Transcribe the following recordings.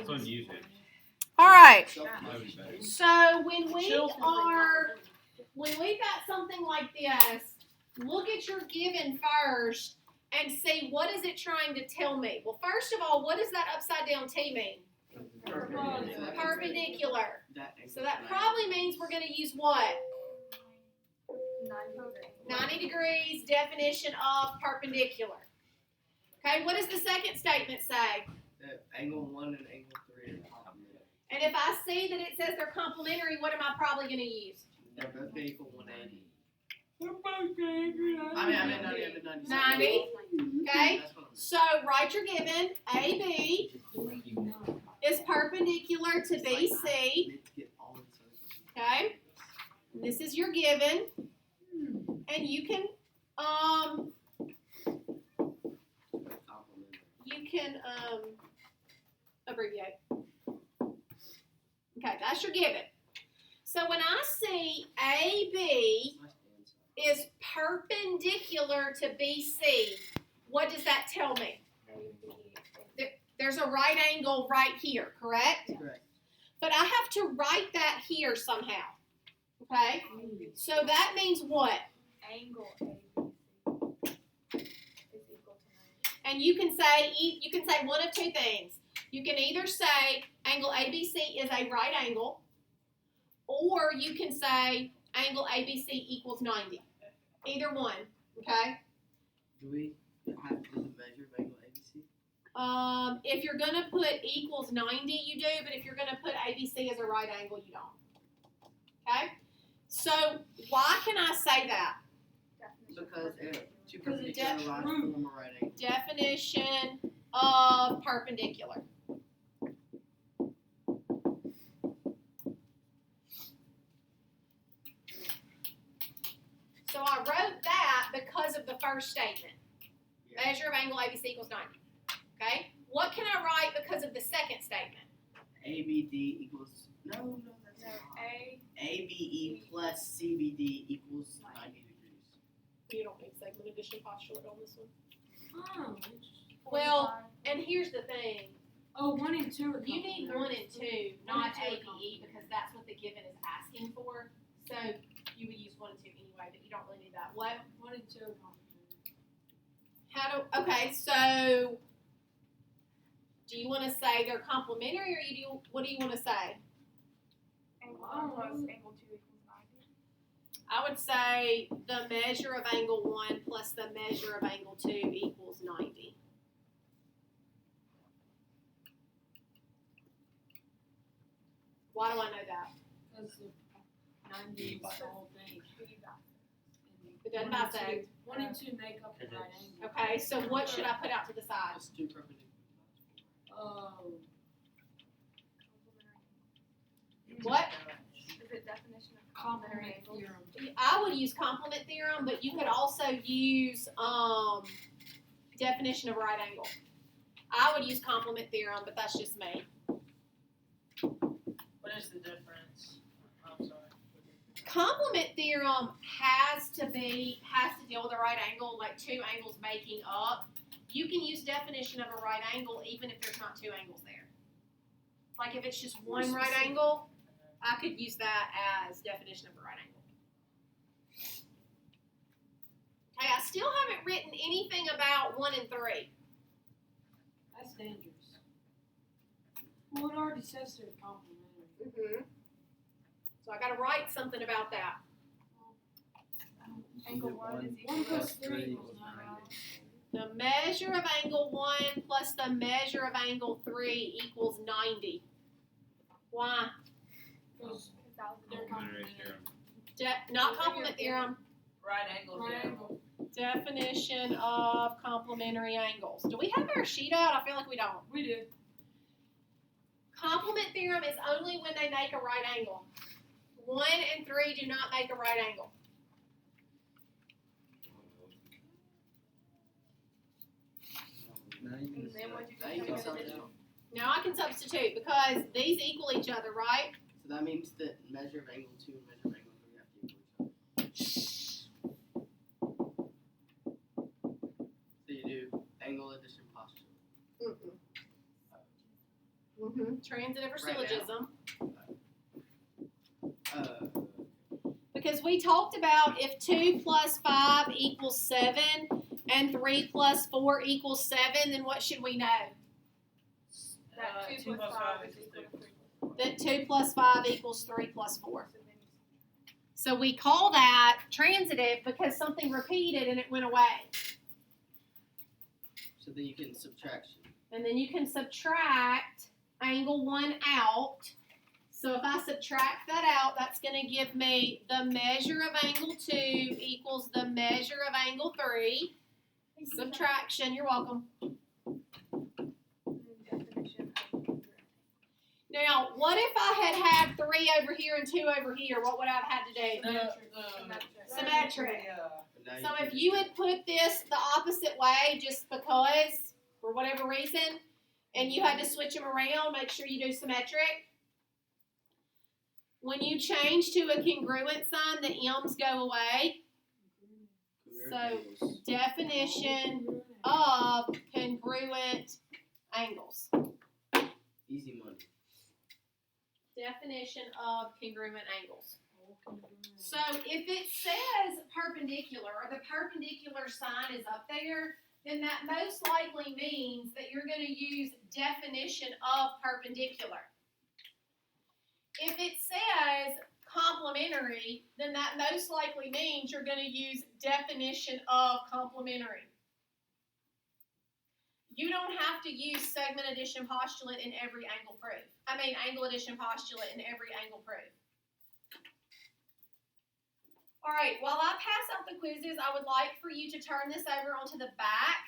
That's unusual. All right. That was better. So when we've got something like this, look at your given first and see what is it trying to tell me. Well, first of all, what does that upside down T mean? Perpendicular. So that probably means we're going to use what? 90 degrees, definition of perpendicular. Okay, what does the second statement say? That angle 1 and angle 3 are complementary. And if I see that it says they're complementary, what am I probably going to use? They're both equal 180. They're both angry. I mean 90. 90. Okay, That's what I'm so write your given. AB is perpendicular to BC. need to get all this other stuff. Okay, this is your given, and you can abbreviate. Okay, that's your given. So when I see AB is perpendicular to BC, what does that tell me? There's a right angle right here, correct? Correct. But I have to write that here somehow. Okay? So that means what? Angle ABC is equal to 90. And you can say one of two things. You can either say angle ABC is a right angle, or you can say angle ABC equals 90. Either one, okay? Do we have to do the measure of angle ABC? If you're going to put equals 90, you do, but if you're going to put ABC as a right angle, you don't. Okay? So why can I say that? Because two perpendicular lines form a right angle. Definition of perpendicular. So I wrote that because of the first statement. Yeah. Measure of angle ABC equals 90. Okay? What can I write because of the second statement? ABD equals that's not. ABE plus CBD equals 90 degrees. You don't need segment addition postulate on this one. Oh, Well, and here's the thing. 1 and 2 are You need 1 and 2, not ABE, because that's what the given is asking for. So you would use 1 and 2 anyway, but you don't really need that. What? 1 and 2 are complementary. Okay, so do you want to say they're complementary, or what do you want to say? Angle 1 plus angle 2 equals 90. I would say the measure of angle 1 plus the measure of angle 2 equals 90. Why do I know that? Because the 90 is the whole thing. It doesn't bisect. 1 and 2 make up the right angle. Okay, so what should I put out to the side? That's two perpendicular Oh, What? Is it definition of complementary complementary angles? theorem. I would use complement theorem, but you could also use definition of right angle. I would use complement theorem, but that's just me. What is the difference? I'm sorry. Complement theorem has to deal with a right angle, like two angles making up. You can use definition of a right angle even if there's not two angles there. Like if it's just one right angle, I could use that as definition of a right angle. Okay, I still haven't written anything about 1 and 3. That's dangerous. Well, it already says they're complementary. So I got to write something about that. Angle 1 is 1 equal plus to 3 equals 9. The measure of angle 1 plus the measure of angle 3 equals 90. Why? Because they're Complementary complementary. theorem. Not complement theorem. Right angle. Right Yeah. angle. Definition of complementary angles. Do we have our sheet out? I feel like we don't. We do. Complement theorem is only when they make a right angle. 1 and 3 do not make a right angle. Now you can And then what you now you can can do sum is it out. Now I can substitute because these equal each other, right? So that means that measure of angle 2 and measure of angle 3 have to equal each other. So you do angle addition postulate. Transitive or Right now. syllogism. Because we talked about if 2 plus 5 equals 7 and 3 plus 4 equals 7, then what should we know? That 2 plus 5 is equal to 3 plus 4. That 2 plus 5 equals 3 plus 4. So we call that transitive because something repeated and it went away. So then you can subtraction. And then you can subtract angle 1 out. So if I subtract that out, that's going to give me the measure of angle 2 equals the measure of angle 3. Subtraction, you're welcome. Definition of congruent. Now, what if I had 3 over here and 2 over here? What would I have had to do? Symmetric. Yeah. But now So can if you would put this the opposite way just because, for whatever reason, and you had to switch them around, make sure you do symmetric. When you change to a congruent sign, the M's go away. congruent So- angles. Definition of congruent angles. Easy money. Definition of congruent angles. So if it says perpendicular, or the perpendicular sign is up there, then that most likely means that you're going to use definition of perpendicular. If it says complementary, then that most likely means you're going to use definition of complementary. You don't have to use segment addition postulate in every angle proof. Angle addition postulate in every angle proof. All right, while I pass out the quizzes, I would like for you to turn this over onto the back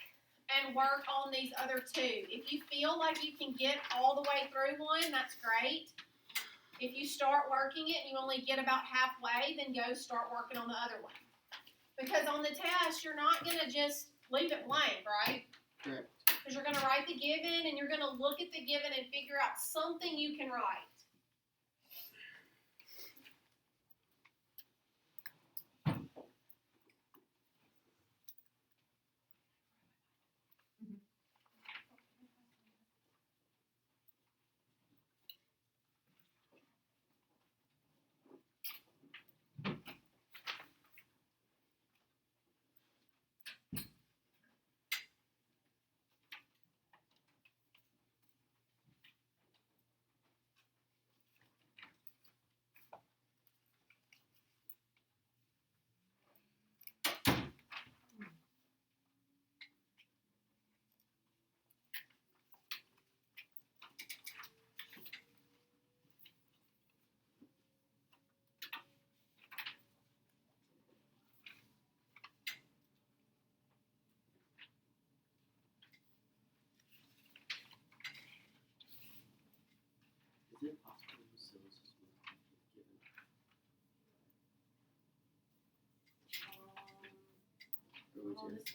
and work on these other 2. If you feel like you can get all the way through one, that's great. If you start working it and you only get about halfway, then go start working on the other one. Because on the test, you're not going to just leave it blank, right? Correct. Because you're going to write the given and you're going to look at the given and figure out something you can write. Is it possible to syllogism given? Or was it?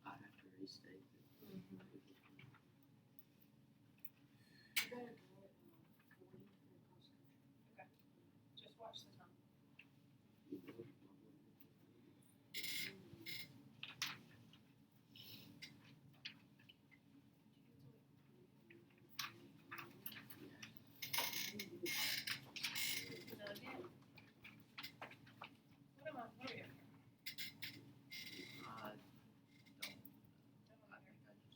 I have to restate it. Just watch the time. What are we doing? So on this section on the test,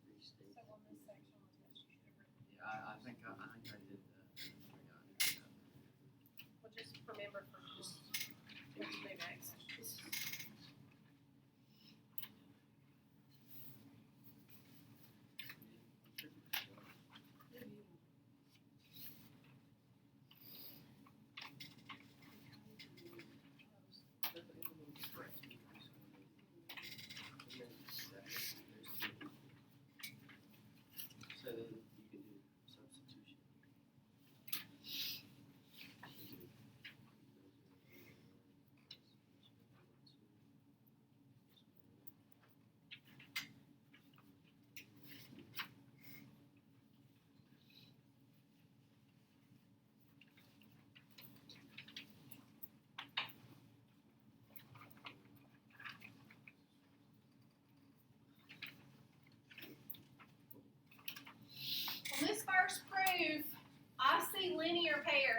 you should have written. I think I did that. Well, just remember for just what to do next. So then you can do substitution.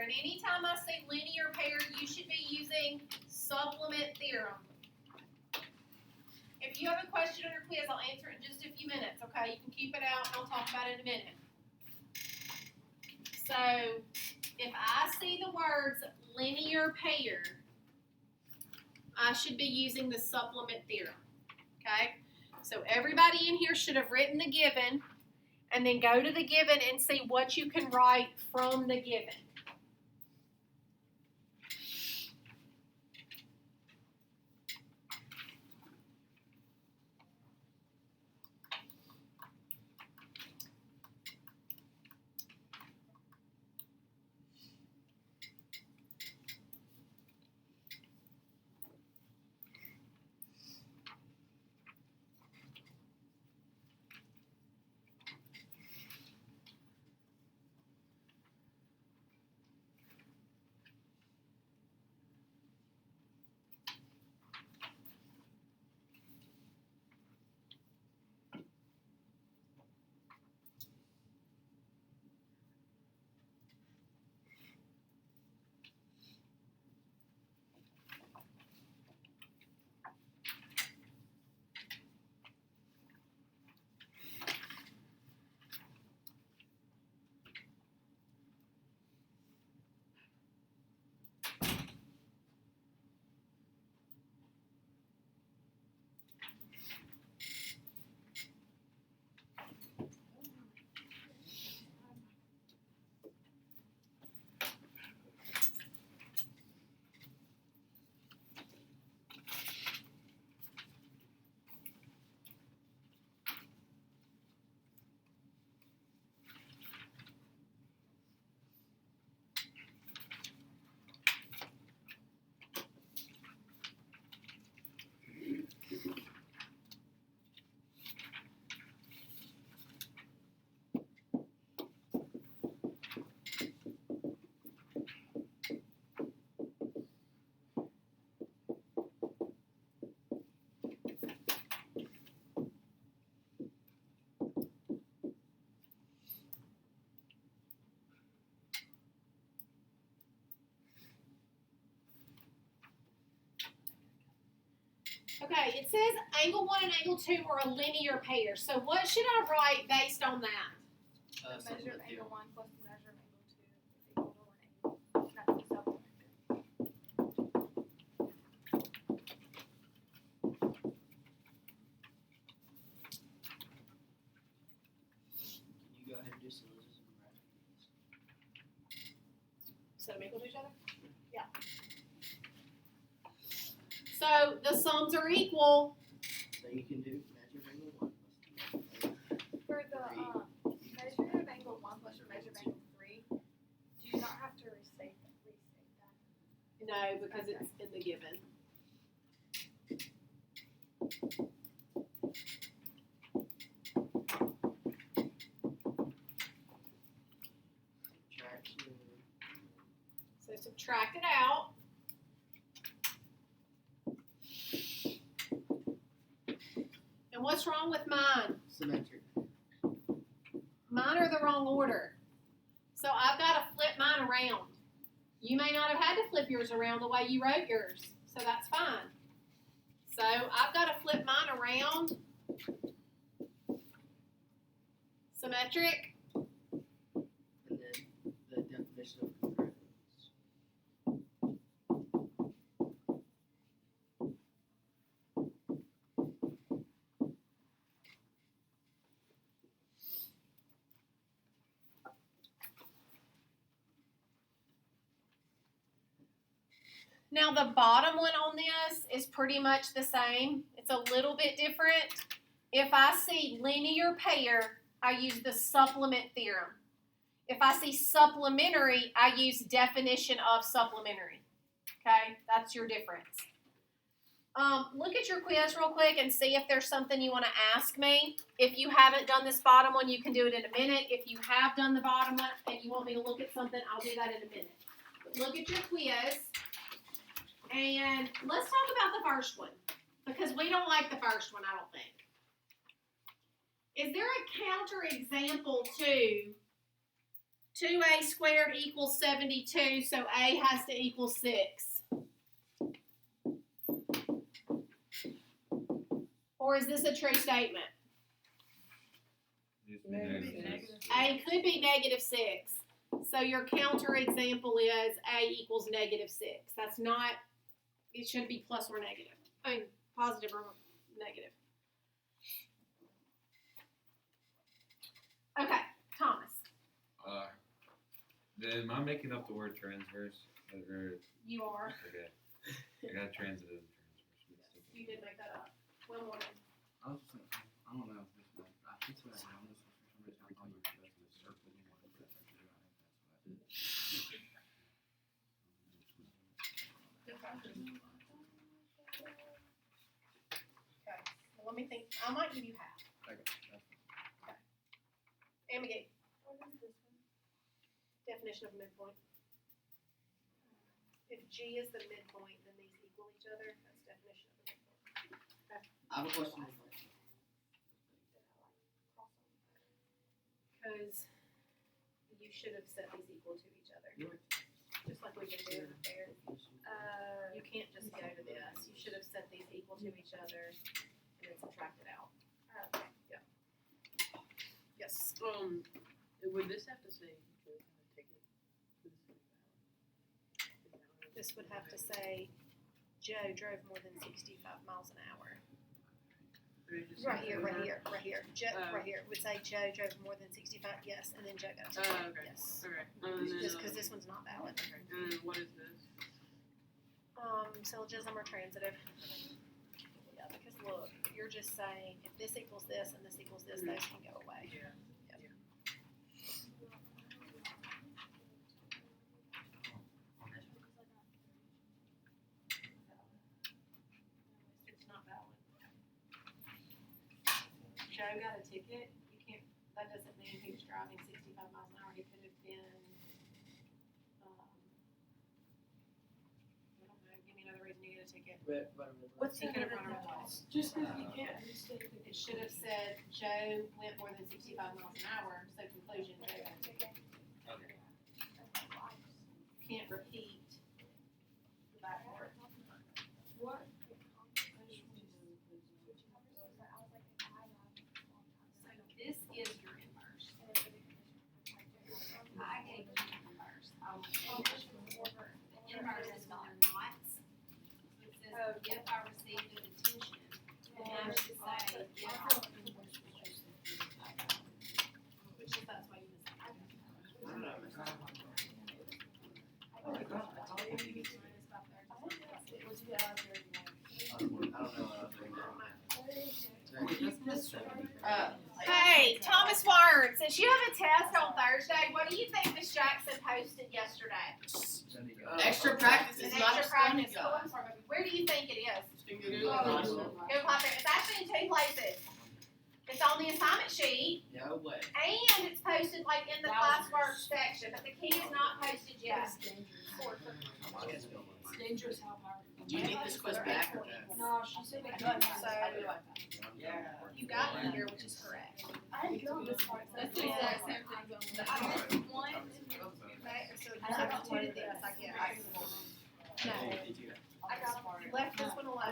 And anytime I say linear pair, you should be using supplement theorem. If you have a question on your quiz, I'll answer it in just a few minutes, okay? You can keep it out, and I'll talk about it in a minute. So, if I see the words linear pair, I should be using the supplement theorem, okay? So everybody in here should have written the given, and then go to the given and see what you can write from the given. Okay, it says angle 1 and angle 2 are a linear pair. So what should I write based on that? The measure of Supplement angle theorem. 1 plus the measure of angle 2 is equal to 180. That's the supplement theorem. Can you go ahead and do syllogism and graphics? So make equal to each other? Yeah. So the sums are equal. So you can do measure of angle 1 plus the measure of For the measure of angle 1 plus the measure of angle 3, do you not have to restate that? No, because it's in the given. subtraction. So subtract it out. And what's wrong with mine? Symmetric. Mine are the wrong order. So I've got to flip mine around. You may not have had to flip yours around the way you wrote yours. So that's fine. So I've got to flip mine around. Symmetric. And then the definition of congruence. Now the bottom one on this is pretty much the same. It's a little bit different. If I see linear pair, I use the supplement theorem. If I see supplementary, I use definition of supplementary. Okay, that's your difference. Look at your quiz real quick and see if there's something you want to ask me. If you haven't done this bottom one, you can do it in a minute. If you have done the bottom one and you want me to look at something, I'll do that in a minute. But look at your quiz. And let's talk about the first one, because we don't like the first one, I don't think. Is there a counter example to 2a squared equals 72, so a has to equal 6. Or is this a true statement? A could be -6. So your counter example is a equals -6. That's not, it should be plus or negative. I mean, positive or negative. Okay, Thomas. Then am I making up the word transverse? Or, You are. okay. I got transitive and transverse. You did make that up. One more. I was just like, I don't know if this one, I think so. I don't know if it's for some reason I thought you were supposed to circle it anyway, but that's actually right. That's what I did. Okay. Well, let me think. I might give you half. Okay, that's And McGee. What is this one? Definition of midpoint. If G is the midpoint, then these equal each other. That's definition of the midpoint. I have a question. Because you should have set these equal to each other. You're Just like we've been doing there. You can't just go to this. You should have set these equal to each other and then subtract it out. Okay. Yes. Would this have to say, take it? This would have to say Joe drove more than 65 miles an hour. Right here. Joe, right here. It would say Joe drove more than 65, yes, and then Joe got a ticket. Okay. Yes. Okay. Just because this one's not valid. And then what is this? Syllogism or transitive. Yeah, because look, you're just saying if this equals this and this equals this, those can go away. Yeah. It's not valid. Joe got a ticket. You can't. That doesn't mean he was driving 65 miles an hour. He could have been. I don't know. Give me another reason you get a ticket. What's He could have run a red light. Just because you can't restate the. It should have said Joe went more than 65 miles an hour. So conclusion, Joe got a ticket. Can't repeat the back part. What? So this is your inverse. I gave you the inverse. The inverse is when they're not. It says if I received a detention, and now it should say if I. Which is that's why you missed it. I don't know. Hey, Thomas Warren, since you have a test on Thursday, what do you think Miss Jackson posted yesterday? Extra practice An is not extra a study practice. Oh, I'm sorry, baby. Where do you think it is? guide. Go pop it. It's actually in 2 places. It's on the assignment sheet, No way. and it's posted like in the classwork section, but the key is not posted yet. It's dangerous how powerful. Do you need this quiz back or no? No, she said it doesn't. So you got it here, which is correct. I had done this part. That's the exact same thing. Okay, so you substituted this, I guess. No, you left this one alone. I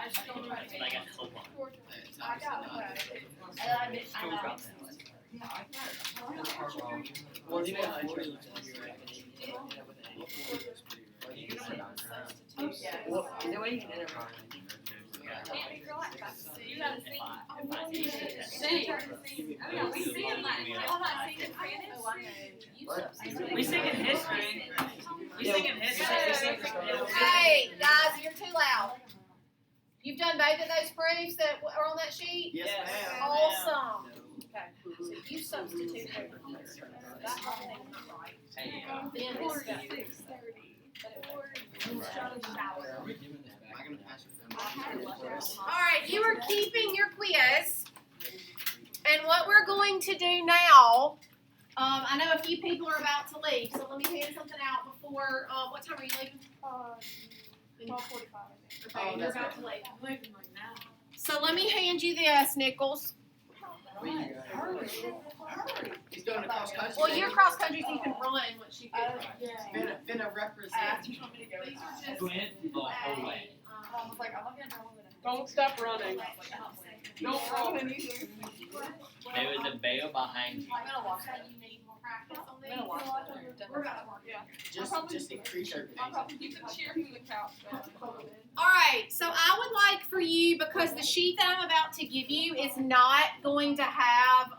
just don't know. It's not I got Well, you know, I well, no way you can enter. You gotta sing. Sing. Oh, yeah, we sing like, y'all not singing Spanish? We sing in history. We sing in history. Hey, guys, you're too loud. You've done both of those proofs that are on that sheet? Yes, ma'am. Awesome. Okay, so you substitute over here. That whole thing's not right. Then it's got 6:30. Are we giving this back? Am I gonna pass your phone? Alright, you are keeping your quiz. And what we're going to do now, I know a few people are about to leave, so let me hand something out before, what time are you leaving? 12:45. Okay, you're about to leave. I'm leaving like now. So let me hand you this, Nichols. He's going to cross country. Well, you're cross country, so you can run once you get there. Finna represent. These are just. Went the whole way. Mom was like, I'm not gonna know what Don't stop running. Don't run. either. There was a bear behind you. I'm gonna watch So that. you need more practice on these. I'm gonna watch that. We're about to work. Just increase your pace. You can cheer from the couch. Alright, so I would like for you, because the sheet that I'm about to give you is not going to have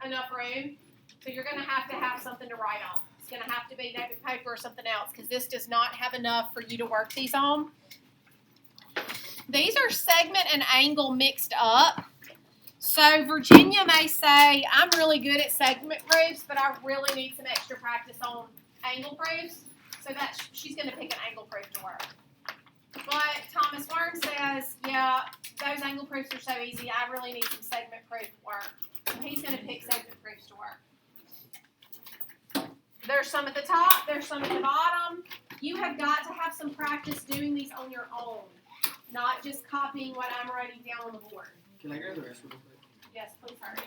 enough room, so you're gonna have something to write on. It's gonna have to be notebook paper or something else, because this does not have enough for you to work these on. These are segment and angle mixed up. So Virginia may say, I'm really good at segment proofs, but I really need some extra practice on angle proofs. So she's going to pick an angle proof to work. But Thomas Wern says, yeah, those angle proofs are so easy, I really need some segment proof work. So he's going to pick segment proofs to work. There's some at the top, there's some at the bottom. You have got to have some practice doing these on your own, not just copying what I'm writing down on the board. Can I grab the rest real quick? Yes, please hurry.